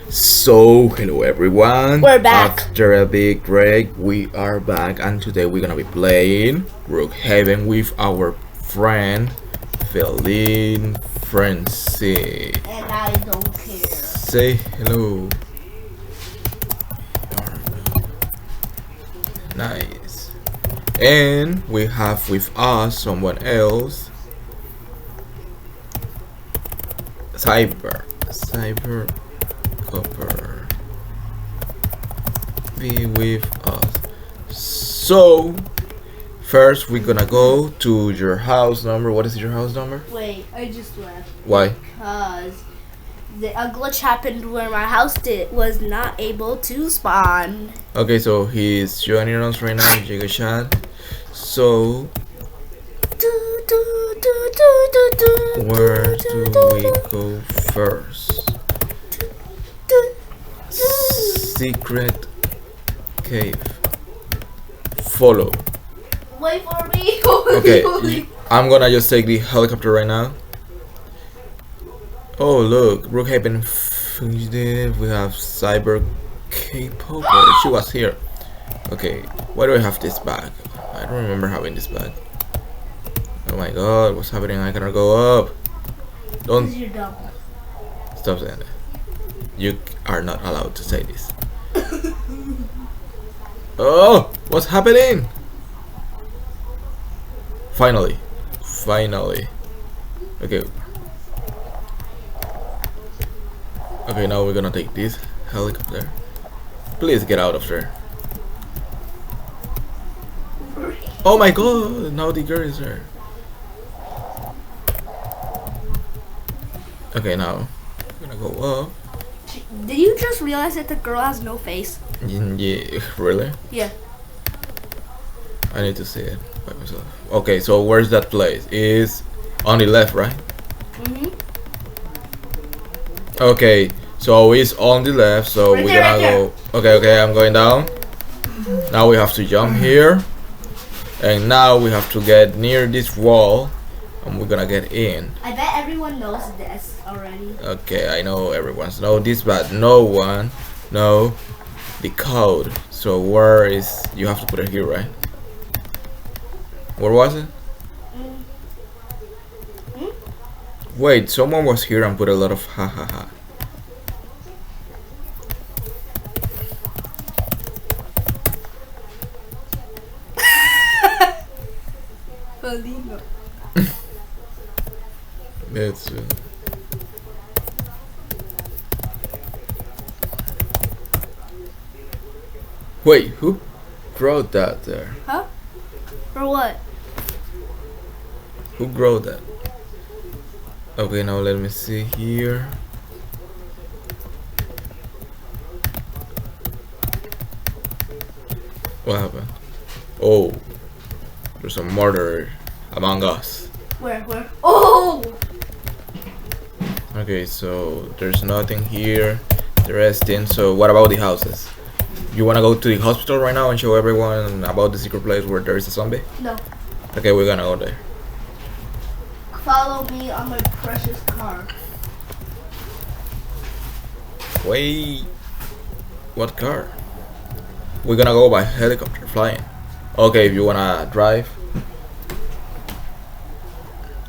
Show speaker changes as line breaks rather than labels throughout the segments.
So, hello everyone.
We're back.
After a big break, we are back, and today we're gonna be playing Brookhaven with our friend Feline Francie.
And I don't care.
Say hello. Nice. And we have with us someone else. Cyber Copper. Be with us. So, first we're gonna go to your house number. What is your house number?
Wait, I just left
Why?
because a glitch happened where my house was not able to spawn.
Okay, so he's joining us right now in Giga Chat. So, where do we go first? Secret cave. Follow.
Wait for me.
Okay, I'm gonna just take the helicopter right now. Oh look, Brookhaven fugitive. We have Cyber K-Poker. She was here. Okay, why do I have this bag? I don't remember having this bag. Oh my god, what's happening? I cannot go up. Don't
You're dumb.
stop saying that. You are not allowed to say this. Oh, what's happening? Finally. Okay. Okay, now we're gonna take this helicopter. Please get out of there. Oh my god, now the girl is there. Okay, now we're gonna go up.
Did you just realize that the girl has no face?
Yeah, really?
Yeah.
I need to see it by myself. Okay, so where's that place? Is on the left, right? Okay, so it's on the left, so
Right
we're
there,
gonna
right
go. Okay, I'm going down. Now we have to jump here, and now we have to get near this wall, and we're gonna get in.
I bet everyone knows this already.
Okay, I know everyone's know this, but no one know the code. So where is? You have to put it here, right? Where was it? Wait, someone was here and put a lot of ha ha ha.
Felino.
That's Wait, who wrote that there?
Huh? For what?
Who wrote that? Okay, now let me see here. What happened? Oh, there's a murderer among us.
Where? Oh!
Okay, so there's nothing here. The rest in. So what about the houses? You wanna go to the hospital right now and show everyone about the secret place where there is a zombie?
No.
Okay, we're gonna go there.
Follow me on my precious car.
Wait, what car? We're gonna go by helicopter flying. Okay, if you wanna drive.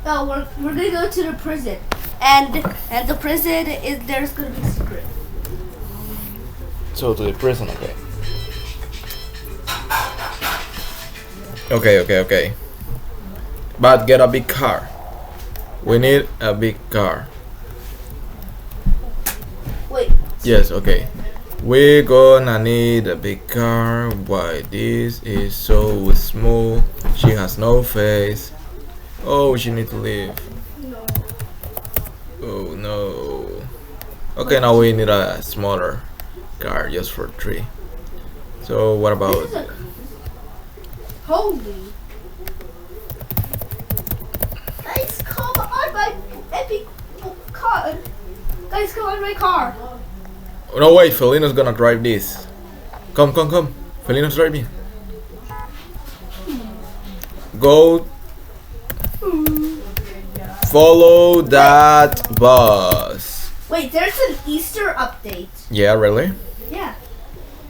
Oh, we're gonna go to the prison, and the prison is there's gonna be a secret.
So to the prison, okay. Okay. But get a big car. We need a big car.
Wait.
Yes, okay. We're gonna need a big car. Why this is so small? She has no face. Oh, she needs to leave.
No.
Oh no. Okay, now we need a smaller car just for 3. So what about?
Holy. Guys, come on my epic car. Guys, come on my car.
No wait, Felino's gonna drive this. Come. Felino's driving. Go. Follow that bus.
Wait, there's an Easter update.
Yeah, really?
Yeah.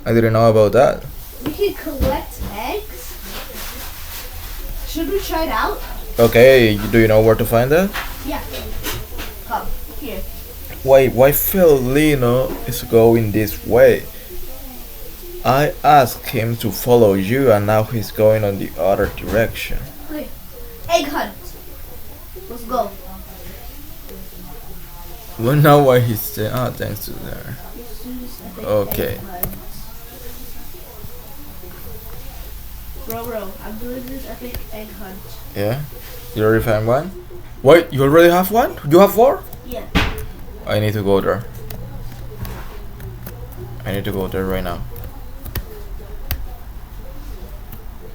I didn't know about that.
We can collect eggs. Should we try it out?
Okay, do you know where to find that?
Yeah. Come, here.
Why Felino is going this way? I asked him to follow you and now he's going on the other direction.
Okay. Egg hunt. Let's go.
Well, now why he's saying, thanks to there. Okay.
Egg hunt. Bro, I'm doing this epic egg hunt.
Yeah? You already found one? Wait, you already have one? You have 4?
Yeah.
I need to go there. I need to go there right now.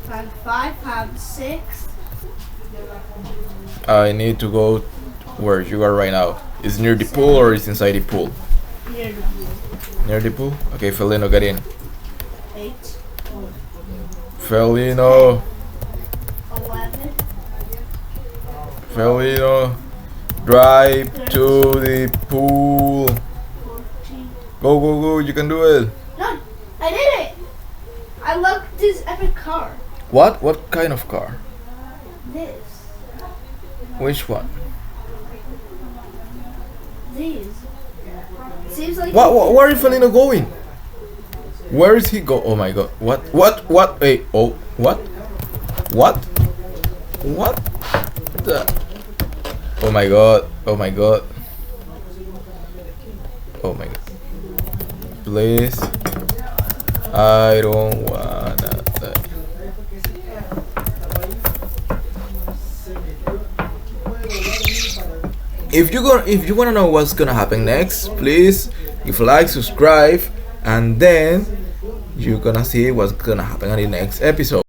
Found 5, found 6.
I need to go where you are right now. Is near the pool or is inside the pool?
Near the pool.
Near the pool? Okay, Felino, get in.
8.
Felino,
11.
Felino, drive to the pool.
14.
Go, you can do it.
No, I did it. I love this epic car.
What? What kind of car?
This.
Which one?
These. Seems like.
Where is Felino going? Where is he go? Oh my god. What? Hey, oh, what? What? What? The? Oh my god. Oh my god. Oh my god. Please. I don't wanna die. If you wanna know what's gonna happen next, please give a like, subscribe, and then you're gonna see what's gonna happen in the next episode.